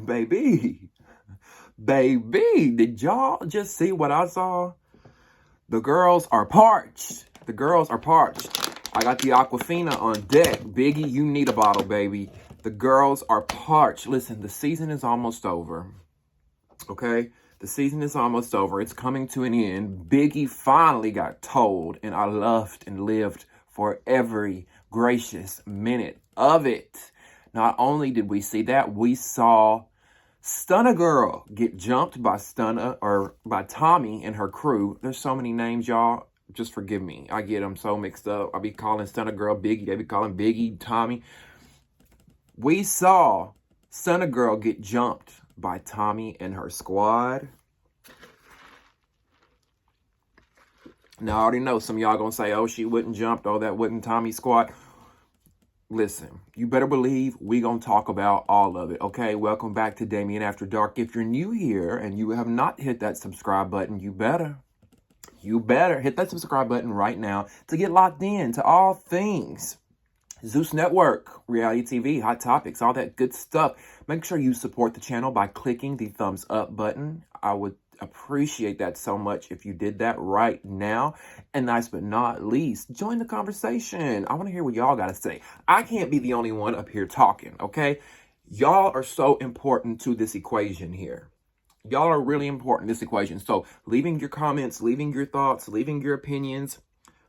Baby, did y'all just see what I saw? The girls are parched. The girls are parched. I got the Aquafina on deck. Biggie, you need a bottle, baby. The girls are parched. Listen, the season is almost over. Okay? The season is almost over. It's coming to an end. Biggie finally got told, and I loved and lived for every gracious minute of it. Not only did we see that, we saw Stunna Girl get jumped by Tommie and her crew. There's so many names, y'all. Just forgive me. I get them so mixed up. I be calling Stunna Girl Biggie. They be calling Biggie Tommie. We saw Stunna Girl get jumped by Tommie and her squad. Now, I already know some of y'all gonna say, oh, she wouldn't jump. Oh, that wasn't Tommie's squad. Listen, you better believe we gonna talk about all of it, okay? Welcome back to Damien After Dark. If you're new here and you have not hit that subscribe button, you better hit that subscribe button right now to get locked in to all things Zeus Network, reality TV, hot topics, all that good stuff. Make sure you support the channel by clicking the thumbs up button. I would appreciate that so much if you did that right now. And last but not least, join the conversation. I want to hear what y'all got to say. I can't be the only one up here talking, okay? Y'all are so important to this equation here. Y'all are really important in this equation. So leaving your comments, leaving your thoughts, leaving your opinions,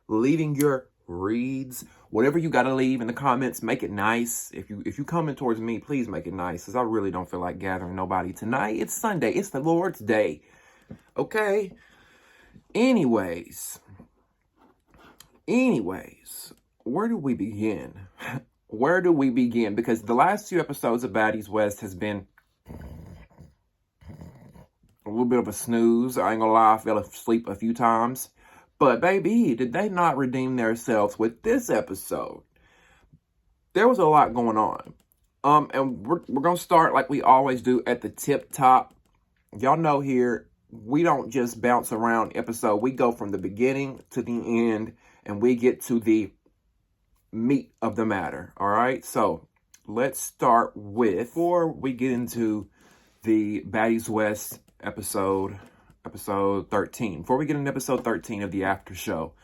leaving your reads, whatever you got to leave in the comments, make it nice. If you coming towards me, please make it nice, because I really don't feel like gathering nobody tonight. It's Sunday. It's the Lord's Day. Okay? Anyways, where do we begin? Where do we begin? Because the last 2 episodes of Baddies West has been a little bit of a snooze. I ain't gonna lie, I fell asleep a few times. But baby, did they not redeem themselves with this episode? There was a lot going on. And we're gonna start like we always do at the tip top. Y'all know here, we don't just bounce around episode. We go from the beginning to the end, and we get to the meat of the matter. All right, so let's start with, before we get into the Baddies West episode 13. Before we get into episode 13 of the after show,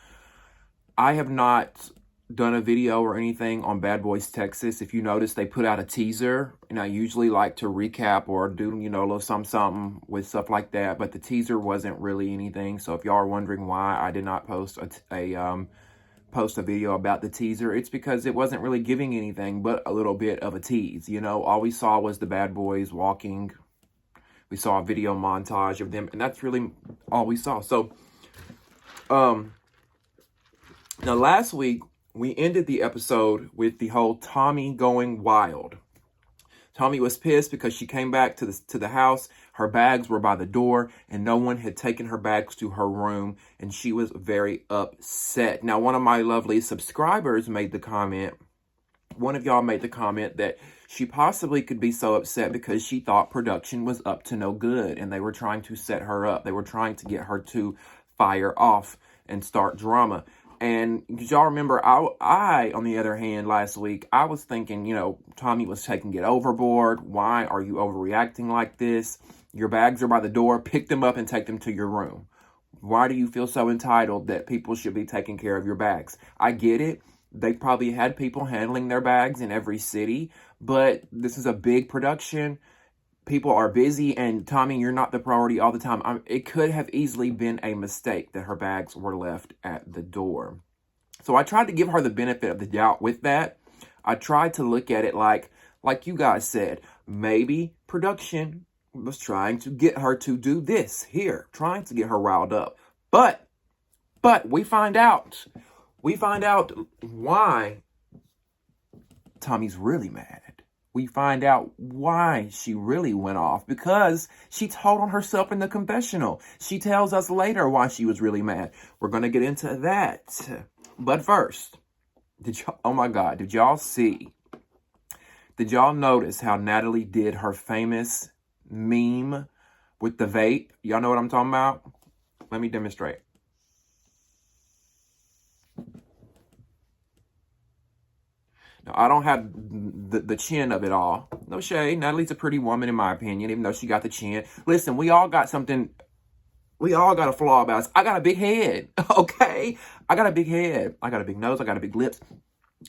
I have not done a video or anything on Bad Boys Texas. If you notice, they put out a teaser, and I usually like to recap or do, a little something with stuff like that, but the teaser wasn't really anything. So if y'all are wondering why I did not post a video about the teaser, it's because it wasn't really giving anything but a little bit of a tease. All we saw was the Bad Boys walking. We saw a video montage of them, and that's really all we saw. So, now last week, we ended the episode with the whole Tommie going wild. Tommie was pissed because she came back to the house. Her bags were by the door, and no one had taken her bags to her room, and she was very upset. Now, one of my lovely subscribers made the comment. One of y'all made the comment that she possibly could be so upset because she thought production was up to no good, and they were trying to set her up. They were trying to get her to fire off and start drama. And y'all remember, I, on the other hand, last week, I was thinking, Tommie was taking it overboard. Why are you overreacting like this? Your bags are by the door. Pick them up and take them to your room. Why do you feel so entitled that people should be taking care of your bags? I get it. They probably had people handling their bags in every city, but this is a big production. People are busy, and Tommie, you're not the priority all the time. It could have easily been a mistake that her bags were left at the door. So I tried to give her the benefit of the doubt with that. I tried to look at it like you guys said, maybe production was trying to get her to do this here, trying to get her riled up. But we find out. We find out why Tommie's really mad. We find out why she really went off, because she told on herself in the confessional. She tells us later why she was really mad. We're going to get into that. But first, oh my God, did y'all see? Did y'all notice how Natalie did her famous meme with the vape? Y'all know what I'm talking about? Let me demonstrate. Now, I don't have the chin of it all. No shade. Natalie's a pretty woman, in my opinion, even though she got the chin. Listen, we all got something. We all got a flaw about us. I got a big head, okay? I got a big head. I got a big nose. I got a big lips.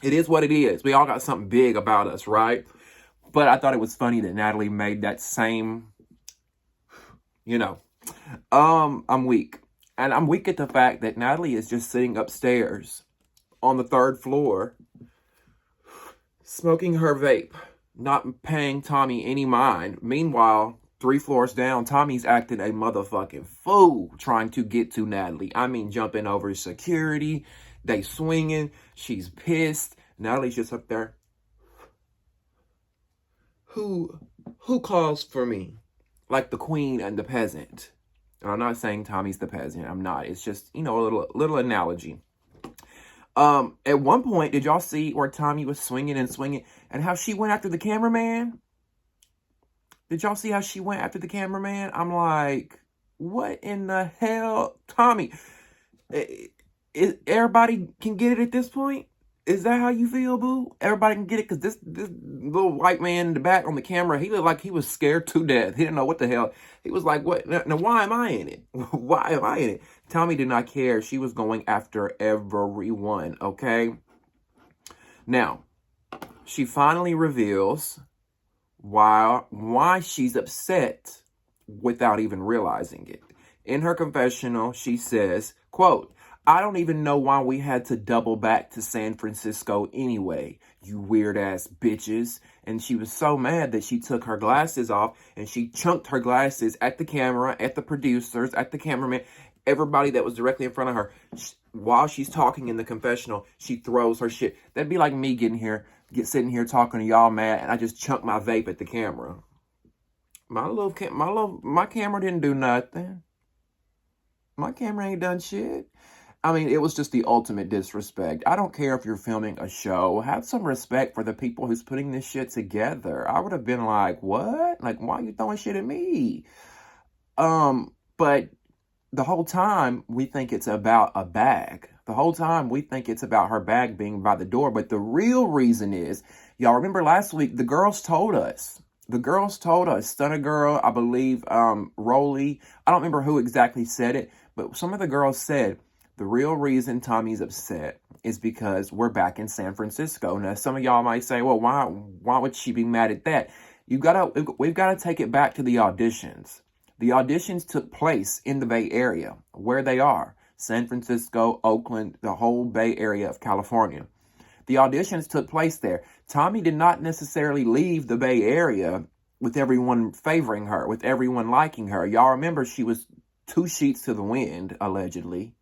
It is what it is. We all got something big about us, right? But I thought it was funny that Natalie made that same, you know. I'm weak. And I'm weak at the fact that Natalie is just sitting upstairs on the 3rd floor, smoking her vape, not paying Tommie any mind. Meanwhile, 3 floors down, Tommie's acting a motherfucking fool trying to get to Natalie. I mean, jumping over security. They swinging. She's pissed. Natalie's just up there. Who calls for me? Like the queen and the peasant. And I'm not saying Tommie's the peasant. I'm not. It's just, you know, a little analogy. At one point, did y'all see where Tommie was swinging and how she went after the cameraman? Did y'all see how she went after the cameraman? I'm like, what in the hell? Tommie, everybody can get it at this point? Is that how you feel, boo? Everybody can get it? Because this little white man in the back on the camera, he looked like he was scared to death. He didn't know what the hell. He was like, what? Now, why am I in it? Why am I in it? Tommie did not care. She was going after everyone, okay? Now, she finally reveals why she's upset without even realizing it. In her confessional, she says, quote, I don't even know why we had to double back to San Francisco anyway, you weird ass bitches. And she was so mad that she took her glasses off and she chunked her glasses at the camera, at the producers, at the cameraman, everybody that was directly in front of her. While she's talking in the confessional, she throws her shit. That'd be like me sitting here talking to y'all mad, and I just chunked my vape at the camera. My camera didn't do nothing. My camera ain't done shit. I mean, it was just the ultimate disrespect. I don't care if you're filming a show. Have some respect for the people who's putting this shit together. I would have been like, what? Like, why are you throwing shit at me? But the whole time, we think it's about a bag. The whole time, we think it's about her bag being by the door. But the real reason is, y'all remember last week, the girls told us. Stunna Girl, I believe, Rolly. I don't remember who exactly said it, but some of the girls said, the real reason Tommie's upset is because we're back in San Francisco. Now, some of y'all might say, well, why would she be mad at that? We've got to take it back to the auditions. The auditions took place in the Bay Area, where they are. San Francisco, Oakland, the whole Bay Area of California. The auditions took place there. Tommie did not necessarily leave the Bay Area with everyone favoring her, with everyone liking her. Y'all remember she was 2 sheets to the wind, allegedly.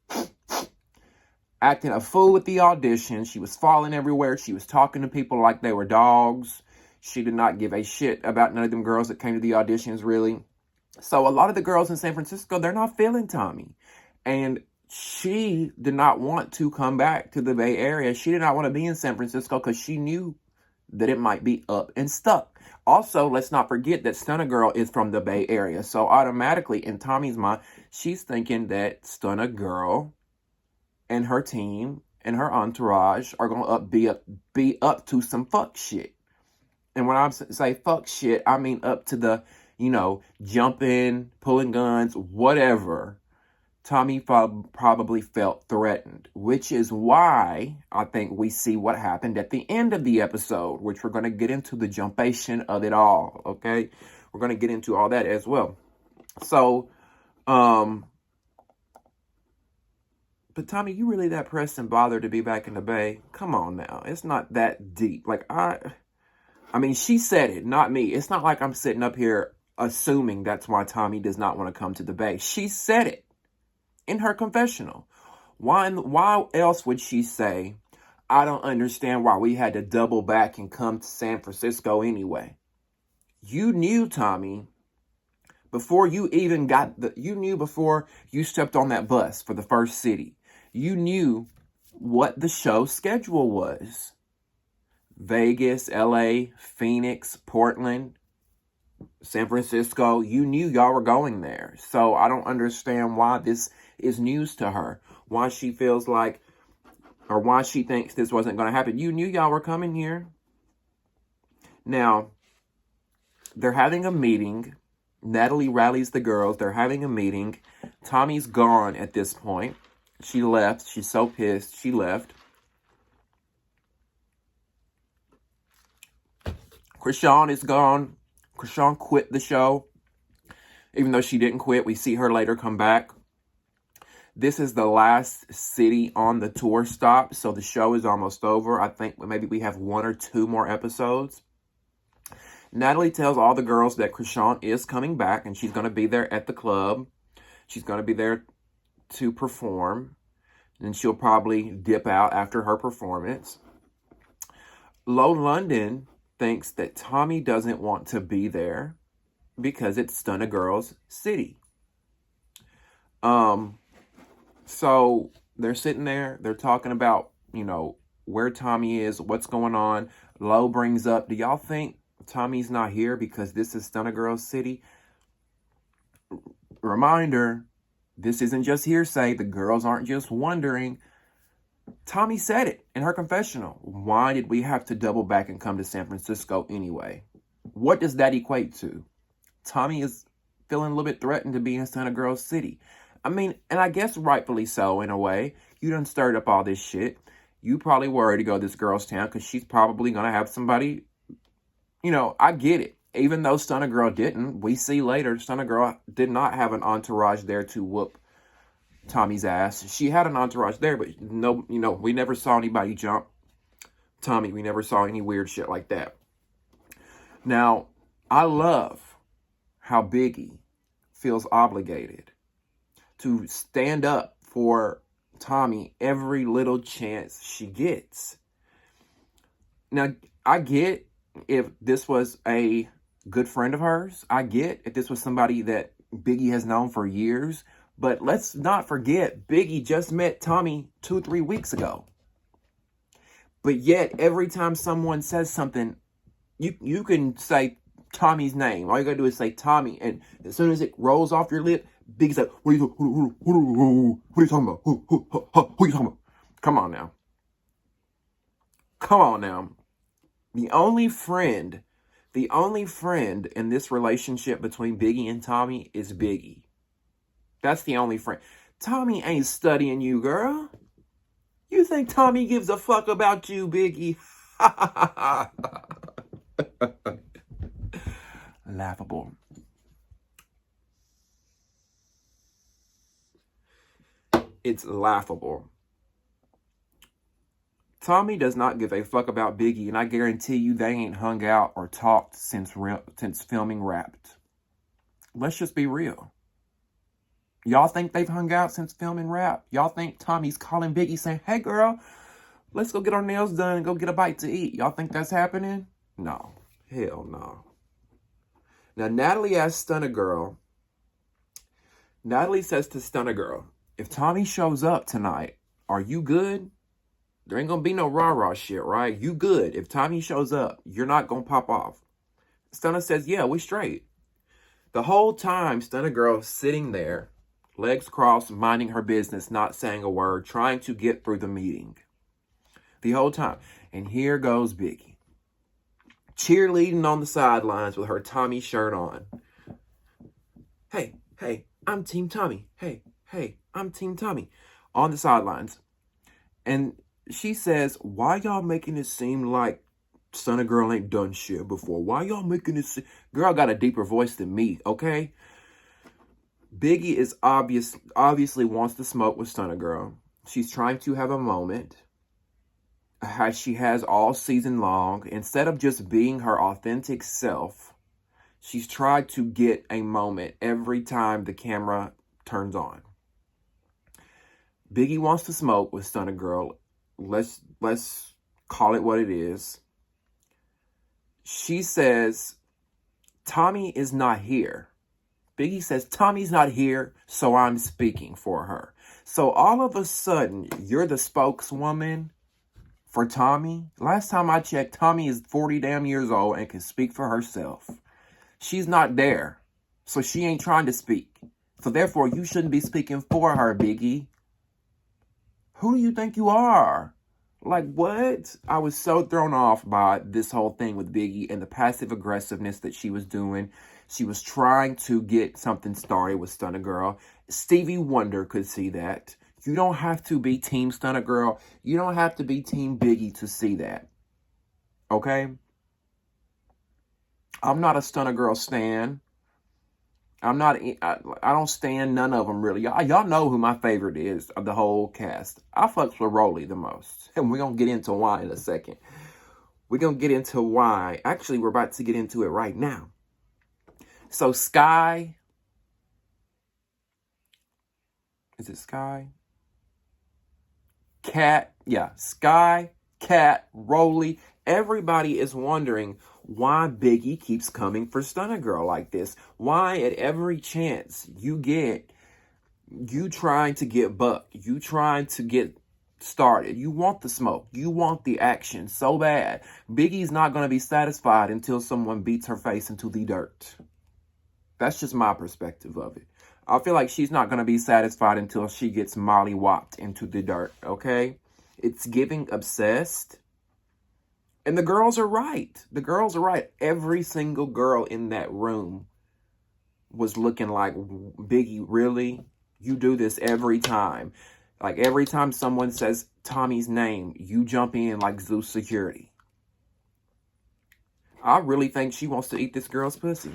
Acting a fool at the audition. She was falling everywhere. She was talking to people like they were dogs. She did not give a shit about none of them girls that came to the auditions, really. So a lot of the girls in San Francisco, they're not feeling Tommie. And she did not want to come back to the Bay Area. She did not want to be in San Francisco because she knew that it might be up and stuck. Also, let's not forget that Stunna Girl is from the Bay Area. So automatically, in Tommie's mind, she's thinking that Stunna Girl and her team and her entourage are going to be up to some fuck shit. And when I say fuck shit, I mean up to the, jumping, pulling guns, whatever. Tommie probably felt threatened, which is why I think we see what happened at the end of the episode, which we're going to get into the jumpation of it all, okay? We're going to get into all that as well. So, but Tommie, you really that pressed and bothered to be back in the Bay? Come on now. It's not that deep. Like, I mean, she said it, not me. It's not like I'm sitting up here assuming that's why Tommie does not want to come to the Bay. She said it in her confessional. Why else would she say, I don't understand why we had to double back and come to San Francisco anyway? You knew, Tommie, before you even before you stepped on that bus for the first city, you knew what the show schedule was. Vegas, LA, Phoenix, Portland, San Francisco. You knew y'all were going there. So I don't understand why this is news to her. Why she feels like or why she thinks this wasn't going to happen. You knew y'all were coming here. Now, they're having a meeting. Natalie rallies the girls. They're having a meeting. Tommie's gone at this point. She left. She's so pissed. She left. Krishan is gone. Krishan quit the show. Even though she didn't quit, we see her later come back. This is the last city on the tour stop, so the show is almost over. I think maybe we have 1 or 2 more episodes. Natalie tells all the girls that Krishan is coming back, and she's going to be there at the club. She's going to be there to perform, and she'll probably dip out after her performance. Low London thinks that Tommie doesn't want to be there because it's Stunna Girl's city. So they're sitting there, they're talking about, where Tommie is, what's going on. Low brings up, do y'all think Tommie's not here because this is Stunna Girl's city? Reminder, this isn't just hearsay. The girls aren't just wondering. Tommie said it in her confessional. Why did we have to double back and come to San Francisco anyway? What does that equate to? Tommie is feeling a little bit threatened to be in Stunna Girl's city. I mean, and I guess rightfully so in a way. You done stirred up all this shit. You probably worried to go to this girl's town because she's probably going to have somebody. I get it. Even though Stunna Girl didn't, we see later Stunna Girl did not have an entourage there to whoop Tommie's ass. She had an entourage there, but no, we never saw anybody jump Tommie. We never saw any weird shit like that. Now, I love how Biggie feels obligated to stand up for Tommie every little chance she gets. Now, I get if this was a good friend of hers. I get if this was somebody that Biggie has known for years. But let's not forget, Biggie just met Tommie 2-3 weeks ago. But yet, every time someone says something, you can say Tommie's name. All you gotta do is say Tommie. And as soon as it rolls off your lip, Biggie's like, what are you talking about? Who are you talking about? Come on now. Come on now. The only friend in this relationship between Biggie and Tommie is Biggie. That's the only friend. Tommie ain't studying you, girl. You think Tommie gives a fuck about you, Biggie? Laughable. It's laughable. Tommie does not give a fuck about Biggie, and I guarantee you they ain't hung out or talked since filming Wrapped. Let's just be real. Y'all think they've hung out since filming Wrapped? Y'all think Tommie's calling Biggie saying, hey girl, let's go get our nails done and go get a bite to eat? Y'all think that's happening? No. Hell no. Now, Natalie asks Stunna Girl. Natalie says to Stunna Girl, if Tommie shows up tonight, are you good? There ain't gonna be no rah-rah shit, right? You good. If Tommie shows up, you're not gonna pop off. Stunna says, yeah, we straight. The whole time, Stunna Girl sitting there, legs crossed, minding her business, not saying a word, trying to get through the meeting. The whole time. And here goes Biggie, cheerleading on the sidelines with her Tommie shirt on. Hey, I'm Team Tommie. Hey, I'm Team Tommie. On the sidelines. And she says, why y'all making it seem like Stunna Girl ain't done shit before? Why y'all making it seem... Girl got a deeper voice than me, okay? Biggie is obviously wants to smoke with Stunna Girl. She's trying to have a moment, as she has all season long. Instead of just being her authentic self, she's tried to get a moment every time the camera turns on. Biggie wants to smoke with Stunna Girl. Let's call it what it is. She says, Tommie is not here. Biggie says, Tommie's not here, so I'm speaking for her. So all of a sudden, you're the spokeswoman for Tommie? Last time I checked, Tommie is 40 damn years old and can speak for herself. She's not there, so she ain't trying to speak. So therefore, you shouldn't be speaking for her, Biggie. Who do you think you are? Like, what? I was so thrown off by this whole thing with Biggie and the passive aggressiveness that she was doing. She was trying to get something started with Stunna Girl. Stevie Wonder could see that. You don't have to be Team Stunna Girl. You don't have to be Team Biggie to see that. Okay? I'm not a Stunna Girl stan. I don't stand none of them, really. Y'all know who my favorite is of the whole cast. I fucks with Rolly the most. And we're going to get into why in a second. We're going to get into why. Actually, we're about to get into it right now. So, Sky. Is it Sky? Cat. Yeah, Sky, Cat, Rolly. Everybody is wondering why Biggie keeps coming for Stunna Girl like this. Why at every chance you get, you trying to get bucked. You trying to get started. You want the smoke. You want the action so bad. Biggie's not going to be satisfied until someone beats her face into the dirt. That's just my perspective of it. I feel like she's not going to be satisfied until she gets molly-whopped into the dirt, okay? It's giving obsessed. And the girls are right. The girls are right. Every single girl in that room was looking like, Biggie, really? You do this every time. Like, every time someone says Tommie's name, you jump in like Zeus security. I really think she wants to eat this girl's pussy.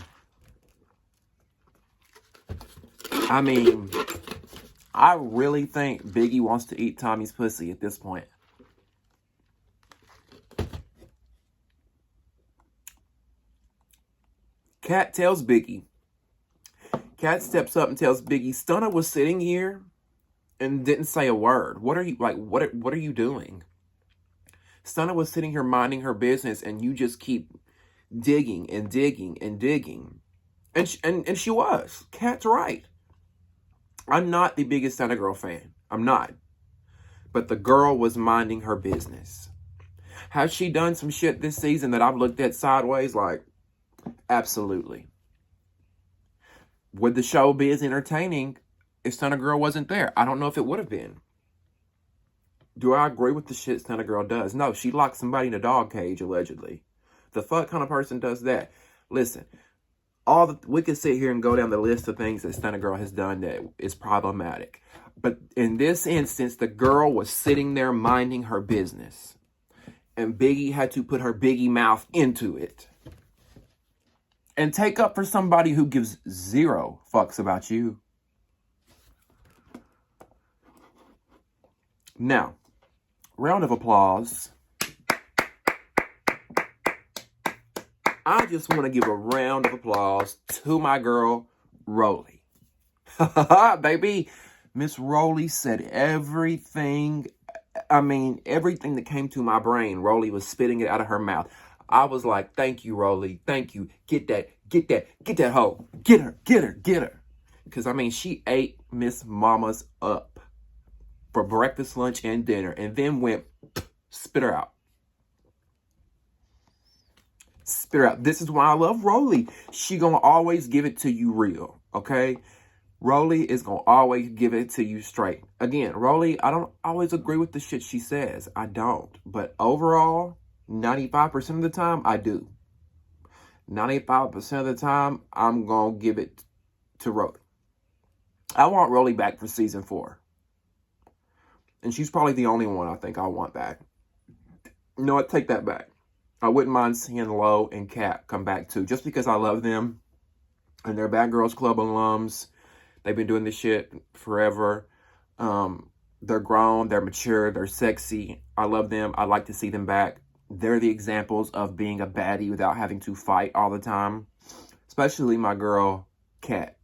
I mean, I really think Biggie wants to eat Tommie's pussy at this point. Cat tells Biggie. Cat steps up and tells Biggie, Stunna was sitting here and didn't say a word. What are you, like, what are you doing? Stunna was sitting here minding her business and you just keep digging and digging and digging. And she was. Cat's right. I'm not the biggest Stunna Girl fan. I'm not. But the girl was minding her business. Has she done some shit this season that I've looked at sideways? Like, absolutely. Would the show be as entertaining if Stunna Girl wasn't there? I don't know if it would have been. Do I agree with the shit Stunna Girl does? No, she locked somebody in a dog cage, allegedly. The fuck kind of person does that? Listen, we could sit here and go down the list of things that Stunna Girl has done that is problematic. But in this instance, the girl was sitting there minding her business. And Biggie had to put her Biggie mouth into it. And take up for somebody who gives zero fucks about you. Now, round of applause. I just want to give a round of applause to my girl, Rolly. Baby, Miss Rolly said everything. I mean, everything that came to my brain, Rolly was spitting it out of her mouth. I was like, thank you, Rolly. Thank you. Get that hoe. Get her. Because, I mean, she ate Miss Mama's up for breakfast, lunch, and dinner. And then went, spit her out. Spit her out. This is why I love Rolly. She gonna always give it to you real, okay? Rolly is gonna always give it to you straight. Again, Rolly, I don't always agree with the shit she says. I don't. But overall, 95% of the time, I do. 95% of the time, I'm going to give it to Rolly. I want Rolly back for season 4. And she's probably the only one I think I want back. No, I take that back. I wouldn't mind seeing Lo and Kat come back too, just because I love them. And they're Bad Girls Club alums. They've been doing this shit forever. They're grown, they're mature, they're sexy. I love them. I'd like to see them back. They're the examples of being a baddie without having to fight all the time. Especially my girl, Kat.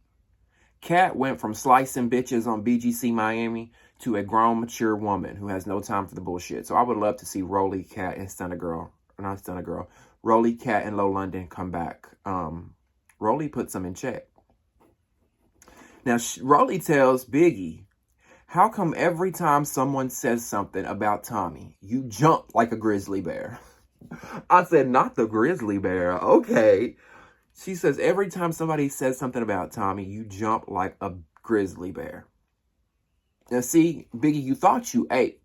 Kat went from slicing bitches on BGC Miami to a grown, mature woman who has no time for the bullshit. So I would love to see Rolly, Kat, and Stunna Girl. Or not Stunna Girl. Rolly, Kat, and Low London come back. Rolly puts them in check. Now, Rolly tells Biggie, how come every time someone says something about Tommie, you jump like a grizzly bear? I said, not the grizzly bear. Okay. She says, every time somebody says something about Tommie, you jump like a grizzly bear. Now, see, Biggie, you thought you ate.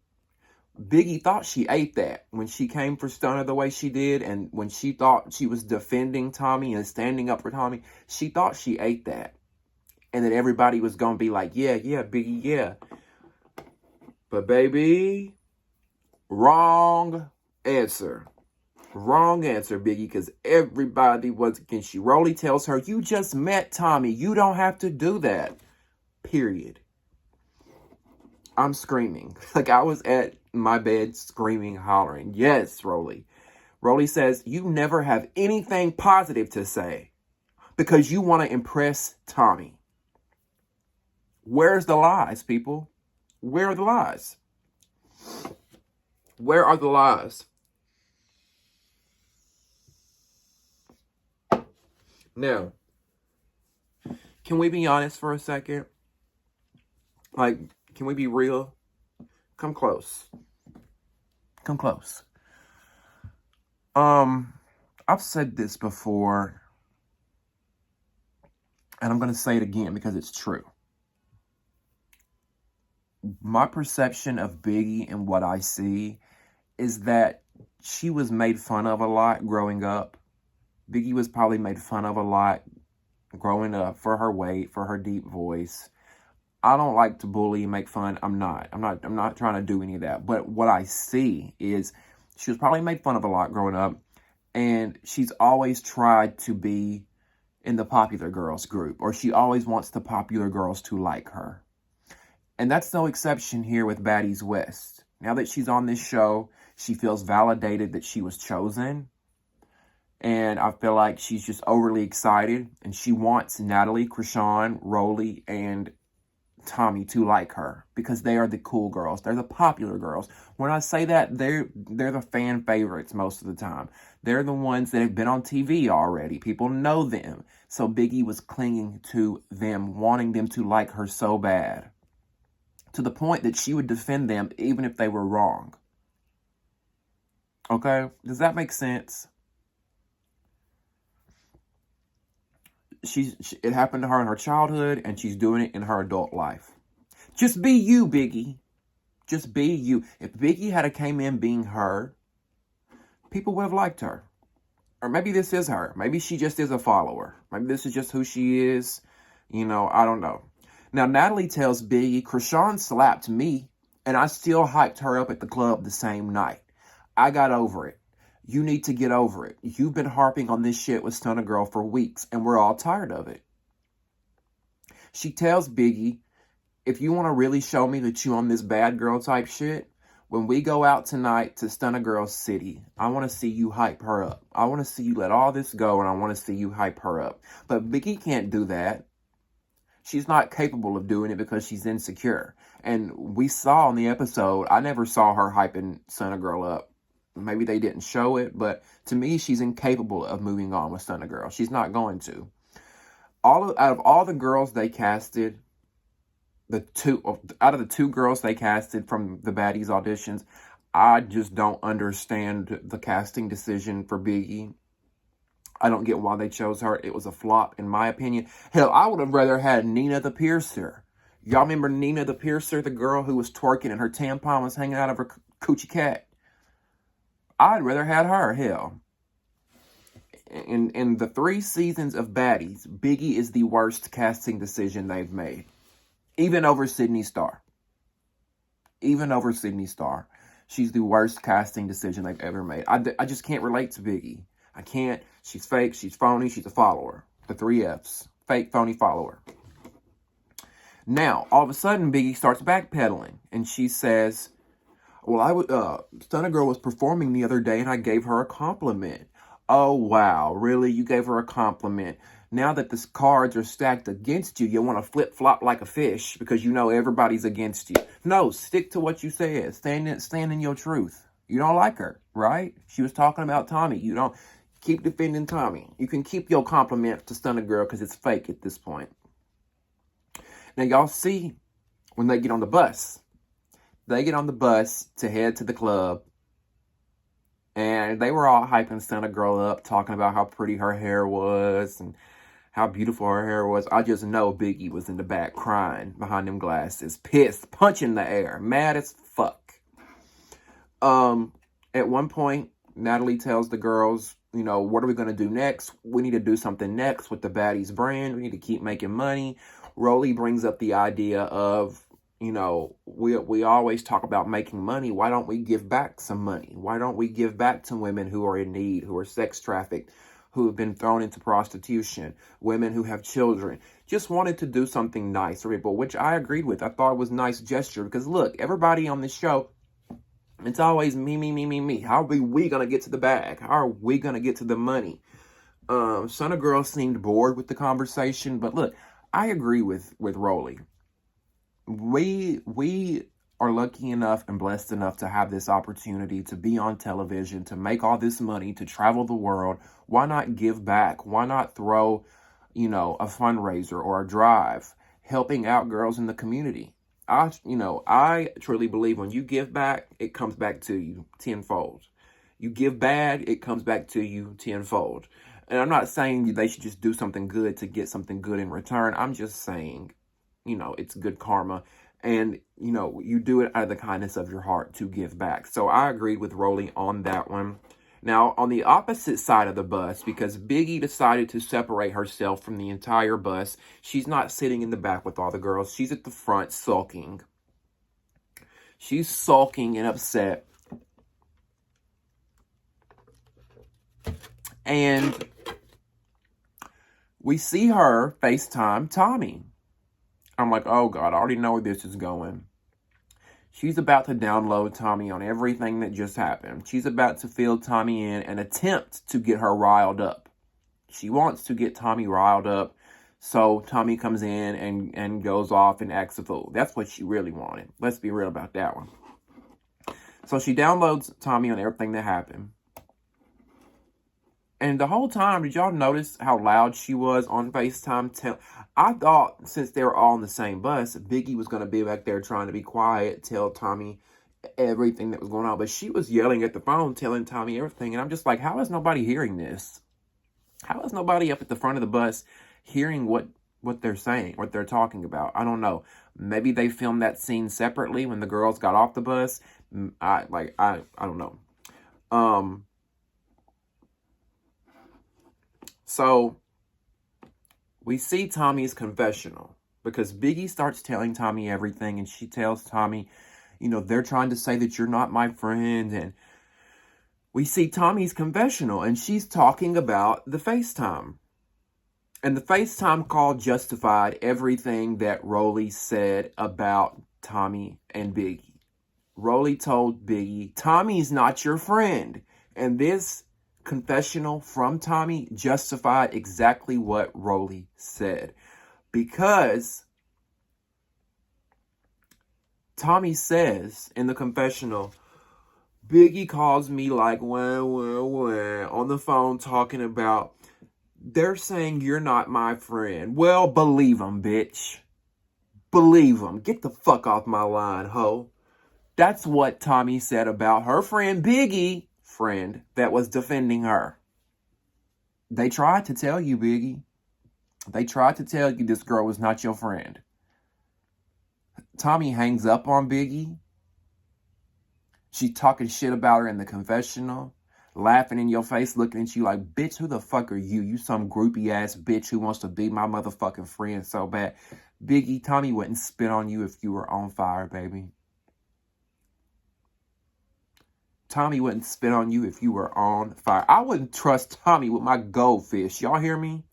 Biggie thought she ate that when she came for Stunna the way she did, and when she thought she was defending Tommie and standing up for Tommie, she thought she ate that. And that everybody was going to be like, yeah, Biggie, yeah. But baby, wrong answer. Wrong answer, Biggie, because everybody was against you. Rolly tells her, you just met Tommie. You don't have to do that. Period. I'm screaming. Like I was at my bed screaming, hollering. Yes, Rolly. Rolly says, you never have anything positive to say because you want to impress Tommie. Where's the lies, people? Where are the lies? Where are the lies? Now, can we be honest for a second? Like, can we be real? Come close. Come close. I've said this before, and I'm going to say it again because it's true. My perception of Biggie and what I see is that she was made fun of a lot growing up. Biggie was probably made fun of a lot growing up for her weight, for her deep voice. I don't like to bully and make fun. I'm not trying to do any of that. But what I see is she was probably made fun of a lot growing up, and she's always tried to be in the popular girls group, or she always wants the popular girls to like her. And that's no exception here with Baddies West. Now that she's on this show, she feels validated that she was chosen. And I feel like she's just overly excited, and she wants Natalie, Krishan, Rolly, and Tommie to like her because they are the cool girls. They're the popular girls. When I say that, they're the fan favorites most of the time. They're the ones that have been on TV already. People know them. So Biggie was clinging to them, wanting them to like her so bad, to the point that she would defend them even if they were wrong. Okay? Does that make sense? It happened to her in her childhood, and she's doing it in her adult life. Just be you, Biggie. Just be you. If Biggie had came in being her, people would have liked her. Or maybe this is her. Maybe she just is a follower. Maybe this is just who she is. You know, I don't know. Now, Natalie tells Biggie, Krishan slapped me, and I still hyped her up at the club the same night. I got over it. You need to get over it. You've been harping on this shit with Stunna Girl for weeks, and we're all tired of it. She tells Biggie, if you want to really show me that you on this bad girl type shit, when we go out tonight to Stunna Girl City, I want to see you hype her up. I want to see you let all this go, and I want to see you hype her up. But Biggie can't do that. She's not capable of doing it because she's insecure. And we saw in the episode, I never saw her hyping Stunna Girl up. Maybe they didn't show it, but to me, she's incapable of moving on with Stunna Girl. She's not going to. Out of all the girls they casted, out of the two girls they casted from the Baddies auditions, I just don't understand the casting decision for Biggie. I don't get why they chose her. It was a flop, in my opinion. Hell, I would have rather had Nina the Piercer. Y'all remember Nina the Piercer, the girl who was twerking and her tampon was hanging out of her coochie cat? I'd rather had her, hell. In the 3 seasons of Baddies, Biggie is the worst casting decision they've made. Even over Sydney Star. Even over Sydney Star. She's the worst casting decision they've ever made. I just can't relate to Biggie. I can't. She's fake. She's phony. She's a follower. The 3 Fs. Fake, phony, follower. Now, all of a sudden, Biggie starts backpedaling. And she says, well, Stunna Girl was performing the other day and I gave her a compliment. Oh, wow. Really? You gave her a compliment. Now that the cards are stacked against you, you want to flip-flop like a fish because you know everybody's against you. No, stick to what you said. Stand in your truth. You don't like her, right? She was talking about Tommie. You don't keep defending Tommie. You can keep your compliment to Stunna Girl because it's fake at this point. Now, y'all see when they get on the bus. They get on the bus to head to the club. And they were all hyping Stunna Girl up, talking about how pretty her hair was and how beautiful her hair was. I just know Biggie was in the back crying behind them glasses, pissed, punching the air, mad as fuck. At one point, Natalie tells the girls, you know, what are we going to do next? We need to do something next with the Baddies brand. We need to keep making money. Rolly brings up the idea of, you know, we always talk about making money. Why don't we give back some money? Why don't we give back to women who are in need, who are sex trafficked, who have been thrown into prostitution, women who have children? Just wanted to do something nice for people, which I agreed with. I thought it was a nice gesture because, look, everybody on this show, it's always me, me, me, me, me. How are we going to get to the bag? How are we going to get to the money? Stunna Girl seemed bored with the conversation, but look, I agree with Rolly. We are lucky enough and blessed enough to have this opportunity to be on television, to make all this money, to travel the world. Why not give back? Why not throw, you know, a fundraiser or a drive helping out girls in the community? I truly believe when you give back, it comes back to you tenfold. You give bad, it comes back to you tenfold. And I'm not saying they should just do something good to get something good in return. I'm just saying, you know, it's good karma. And, you know, you do it out of the kindness of your heart to give back. So I agreed with Rolly on that one. Now, on the opposite side of the bus, because Biggie decided to separate herself from the entire bus, she's not sitting in the back with all the girls. She's at the front sulking. She's sulking and upset. And we see her FaceTime Tommie. I'm like, oh God, I already know where this is going. She's about to download Tommie on everything that just happened. She's about to fill Tommie in and attempt to get her riled up. She wants to get Tommie riled up, so Tommie comes in and goes off and acts a fool. That's what she really wanted. Let's be real about that one. So she downloads Tommie on everything that happened. And the whole time, did y'all notice how loud she was on FaceTime? I thought since they were all on the same bus, Biggie was going to be back there trying to be quiet, tell Tommie everything that was going on. But she was yelling at the phone, telling Tommie everything. And I'm just like, how is nobody hearing this? How is nobody up at the front of the bus hearing what they're saying, what they're talking about? I don't know. Maybe they filmed that scene separately when the girls got off the bus. I don't know. So we see Tommie's confessional because Biggie starts telling Tommie everything, and she tells Tommie, you know, they're trying to say that you're not my friend. And we see Tommie's confessional, and she's talking about the FaceTime. And the FaceTime call justified everything that Rolly said about Tommie and Biggie. Rolly told Biggie, Tommie's not your friend. And this confessional from Tommie justified exactly what Rolly said. Because Tommie says in the confessional, Biggie calls me like, wah, wah, wah, on the phone talking about, they're saying you're not my friend. Well, believe them, bitch. Believe them. Get the fuck off my line, ho. That's what Tommie said about her friend Biggie, friend that was defending her. They tried to tell you, Biggie. They tried to tell you this girl was not your friend. Tommie hangs up on Biggie. She talking shit about her in the confessional, laughing in your face, looking at you like, bitch, who the fuck are you? You some groupie ass bitch who wants to be my motherfucking friend so bad. Biggie, Tommie wouldn't spit on you if you were on fire, baby. Tommie wouldn't spit on you if you were on fire. I wouldn't trust Tommie with my goldfish. Y'all hear me?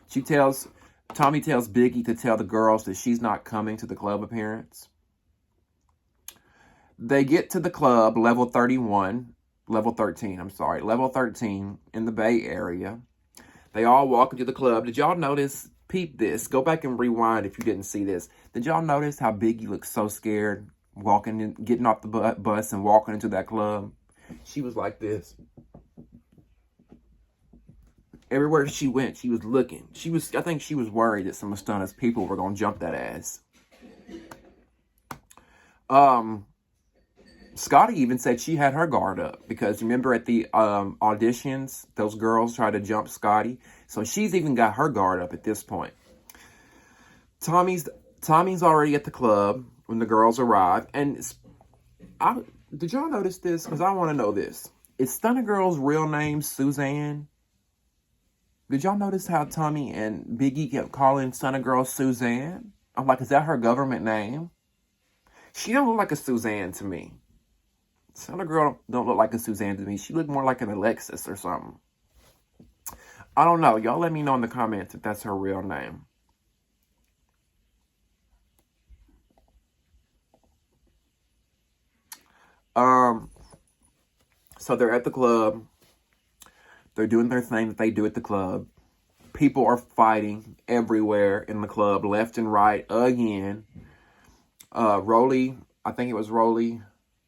Tommie tells Biggie to tell the girls that she's not coming to the club appearance. They get to the club, level 13 in the Bay Area. They all walk into the club. Did y'all notice, peep this, go back and rewind if you didn't see this. Did y'all notice how Biggie looked so scared walking in, getting off the bus and walking into that club? She was like this. Everywhere she went, she was looking. I think she was worried that some of Stunna's people were going to jump that ass. Scotty even said she had her guard up because remember at the auditions, those girls tried to jump Scotty. So she's even got her guard up at this point. Tommie's already at the club when the girls arrive. And Did y'all notice this? Because I want to know this. Is Stunna Girl's real name Suzanne? Did y'all notice how Tommie and Biggie kept calling Stunna Girl Suzanne? I'm like, is that her government name? She don't look like a Suzanne to me. Stunna Girl don't look like a Suzanne to me. She looked more like an Alexis or something. I don't know. Y'all let me know in the comments if that's her real name. So they're at the club. They're doing their thing that they do at the club. People are fighting everywhere in the club, left and right, again. Rolly, I think it was Rolly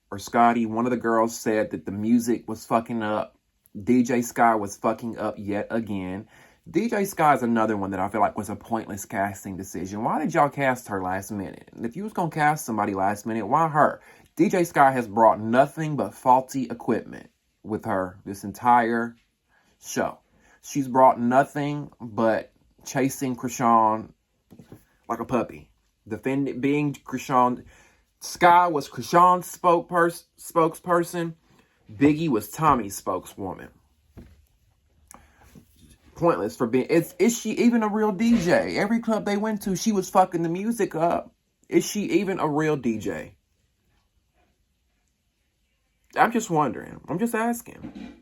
or Scotty, one of the girls said that the music was fucking up. DJ Sky was fucking up yet again. DJ Sky is another one that I feel like was a pointless casting decision. Why did y'all cast her last minute? If you was going to cast somebody last minute, why her? DJ Sky has brought nothing but faulty equipment with her this entire show. She's brought nothing but chasing Krishan like a puppy. Being Krishan. Sky was Krishan's spokesperson. Biggie was Tommie's spokeswoman. Pointless for being... Is she even a real DJ? Every club they went to, she was fucking the music up. Is she even a real DJ? I'm just wondering. I'm just asking.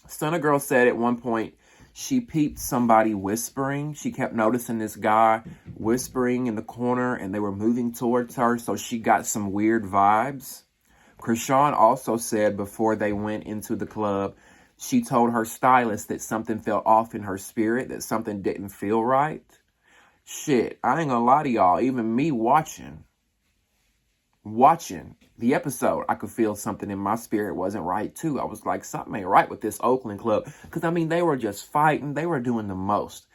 Stunna Girl said at one point she peeped somebody whispering. She kept noticing this guy whispering in the corner and they were moving towards her, so she got some weird vibes. Krishan also said before they went into the club, she told her stylist that something felt off in her spirit, that something didn't feel right. Shit, I ain't gonna lie to y'all, even me watching the episode, I could feel something in my spirit wasn't right too. I was like, something ain't right with this Oakland club. Because, I mean, they were just fighting. They were doing the most.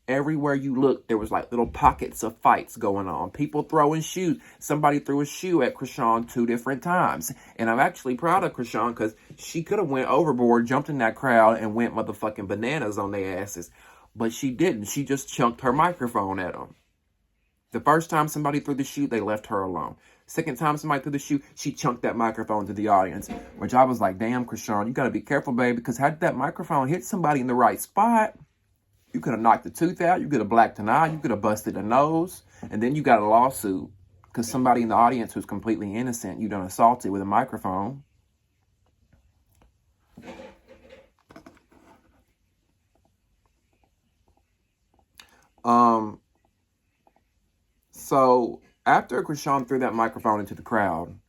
Everywhere you looked, there was like little pockets of fights going on. People throwing shoes. Somebody threw a shoe at Krishan 2 different times. And I'm actually proud of Krishan because she could have went overboard, jumped in that crowd, and went motherfucking bananas on their asses. But she didn't. She just chunked her microphone at them. The first time somebody threw the shoe, they left her alone. Second time somebody threw the shoe, she chunked that microphone to the audience. Which I was like, damn, Krishan, you got to be careful, babe. Because had that microphone hit somebody in the right spot, you could have knocked a tooth out. You could have blacked an eye. You could have busted a nose. And then you got a lawsuit. Because somebody in the audience who's completely innocent, you done assaulted with a microphone. So after Krishan threw that microphone into the crowd,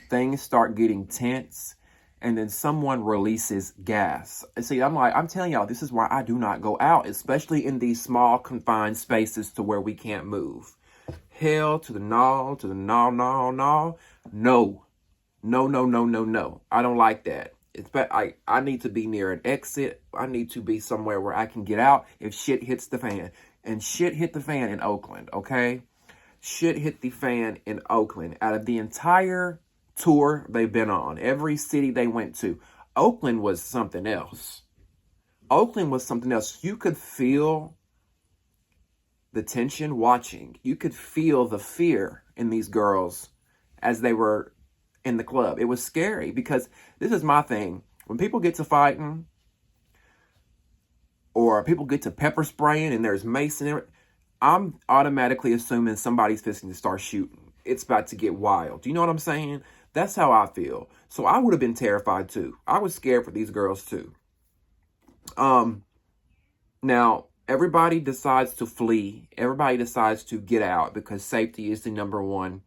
things start getting tense, and then someone releases gas. See, I'm telling y'all, this is why I do not go out, especially in these small confined spaces to where we can't move. Hell to the no, to the no, no, no. No. No, no, no, no, no. I don't like that. I need to be near an exit. I need to be somewhere where I can get out if shit hits the fan. And shit hit the fan in Oakland, okay? Shit hit the fan in Oakland. Out of the entire tour they've been on, every city they went to, Oakland was something else. Oakland was something else. You could feel the tension watching. You could feel the fear in these girls as they were in the club. It was scary because this is my thing. When people get to fighting or people get to pepper spraying and there's mace and everything, I'm automatically assuming somebody's fixing to start shooting. It's about to get wild. Do you know what I'm saying? That's how I feel. So I would have been terrified too. I was scared for these girls too. Now, everybody decides to flee. Everybody decides to get out because safety is the #1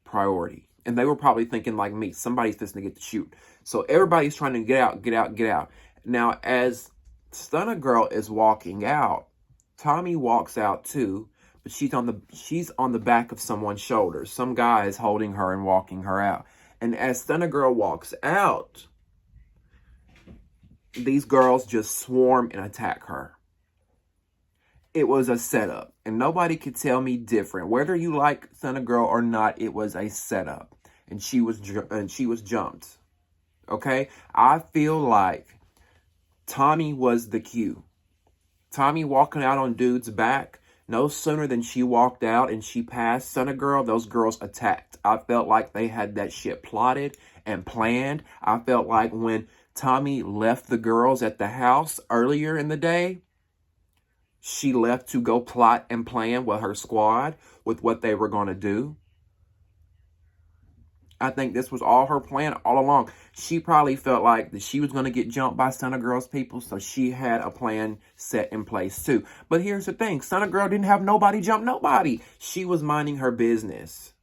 priority. And they were probably thinking like me, somebody's fixing to get to shoot. So everybody's trying to get out, get out, get out. Now, as Stunna Girl is walking out, Tommie walks out too, but she's on the back of someone's shoulder. Some guy is holding her and walking her out. And as Stunna Girl walks out, these girls just swarm and attack her. It was a setup, and nobody could tell me different. Whether you like Stunna Girl or not, it was a setup, and she was jumped. Okay, I feel like Tommie was the cue. Tommie walking out on dude's back, No sooner than she walked out and she passed Stunna Girl, those girls attacked. I felt like they had that shit plotted and planned. I felt like when Tommie left the girls at the house earlier in the day, she left to go plot and plan with her squad with what they were going to do. I think this was all her plan all along. She probably felt like that she was going to get jumped by Stunna Girl's people, so she had a plan set in place too. But here's the thing. Stunna Girl didn't have nobody jump nobody. She was minding her business.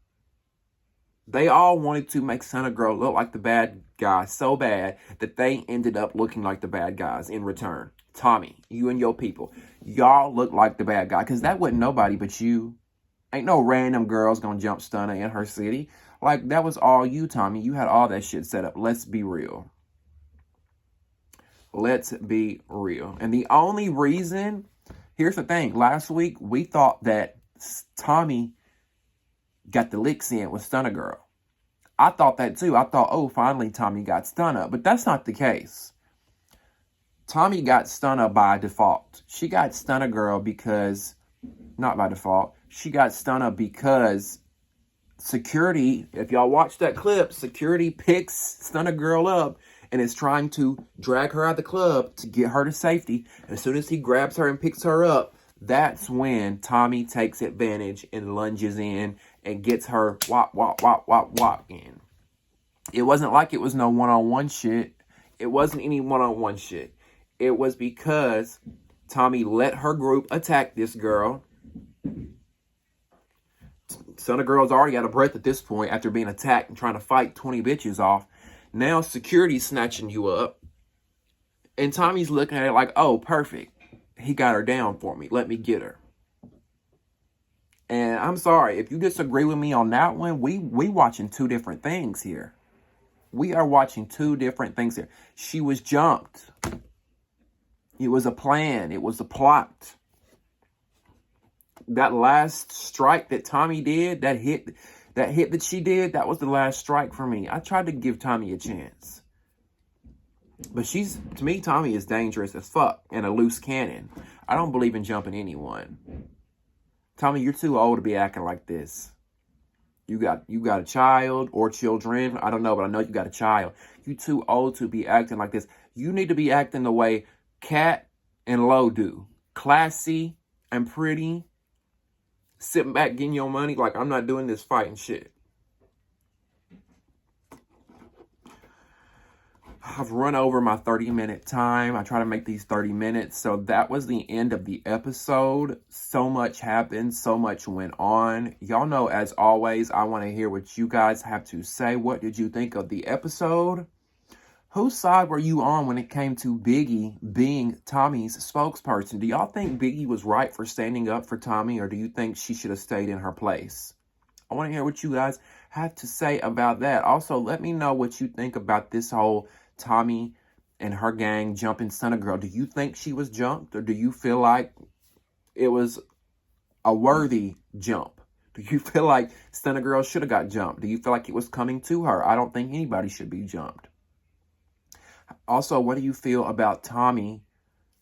They all wanted to make Stunna Girl look like the bad guy so bad that they ended up looking like the bad guys in return. Tommie, you and your people, y'all look like the bad guy because that wasn't nobody but you. Ain't no random girls gonna jump Stunna in her city. Like, that was all you, Tommie. You had all that shit set up. Let's be real. Let's be real. And the only reason, here's the thing. Last week, we thought that Tommie got the licks in with Stunna Girl. I thought that too. I thought, oh, finally Tommie got Stunna. But that's not the case. Tommie got Stunna by default. She got Stunna Girl because, not by default, she got Stunna because security, if y'all watch that clip, security picks Stunna Girl up and is trying to drag her out of the club to get her to safety. And as soon as he grabs her and picks her up, that's when Tommie takes advantage and lunges in and gets her wop in. It wasn't like it was no one-on-one shit. It wasn't any one-on-one shit. It was because Tommie let her group attack this girl. Stunna Girl's already out of breath at this point after being attacked and trying to fight 20 bitches off. Now security's snatching you up. And Tommie's looking at it like, oh, perfect. He got her down for me. Let me get her. And I'm sorry, if you disagree with me on that one, we watching two different things here. We are watching two different things here. She was jumped. It was a plan. It was a plot. That last strike that Tommie did, that hit that she did, that was the last strike for me. I tried to give Tommie a chance. But to me, Tommie is dangerous as fuck and a loose cannon. I don't believe in jumping anyone. Tommie, you're too old to be acting like this. You got a child or children. I don't know, but I know you got a child. You're too old to be acting like this. You need to be acting the way Cat and Lo do. Classy and pretty. Sitting back getting your money like I'm not doing this fighting shit. I've run over my 30-minute time. I try to make these 30 minutes. So that was the end of the episode. So much happened. So much went on. Y'all know, as always, I want to hear what you guys have to say. What did you think of the episode? Whose side were you on when it came to Biggie being Tommie's spokesperson? Do y'all think Biggie was right for standing up for Tommie, or do you think she should have stayed in her place? I want to hear what you guys have to say about that. Also, let me know what you think about this whole Tommie and her gang jumping Stunna Girl. Do you think she was jumped, or do you feel like it was a worthy jump? Do you feel like Stunna Girl should have got jumped? Do you feel like it was coming to her? I don't think anybody should be jumped. Also, what do you feel about Tommie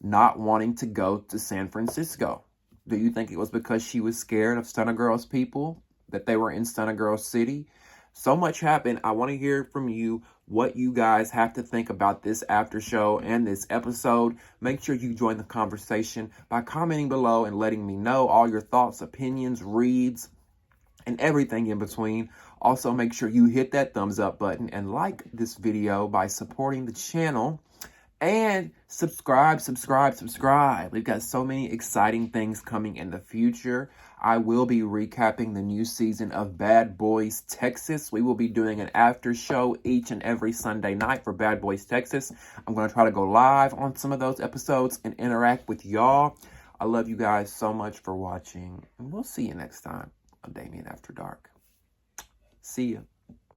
not wanting to go to San Francisco? Do you think it was because she was scared of Stunna Girl's people, that they were in Stunna Girl's city? So much happened. I want to hear from you what you guys have to think about this after show and this episode. Make sure you join the conversation by commenting below and letting me know all your thoughts, opinions, reads, and everything in between. Also, make sure you hit that thumbs up button and like this video by supporting the channel. And subscribe. We've got so many exciting things coming in the future. I will be recapping the new season of Bad Boys Texas. We will be doing an after show each and every Sunday night for Bad Boys Texas. I'm going to try to go live on some of those episodes and interact with y'all. I love you guys so much for watching. And we'll see you next time on Damien After Dark. See ya.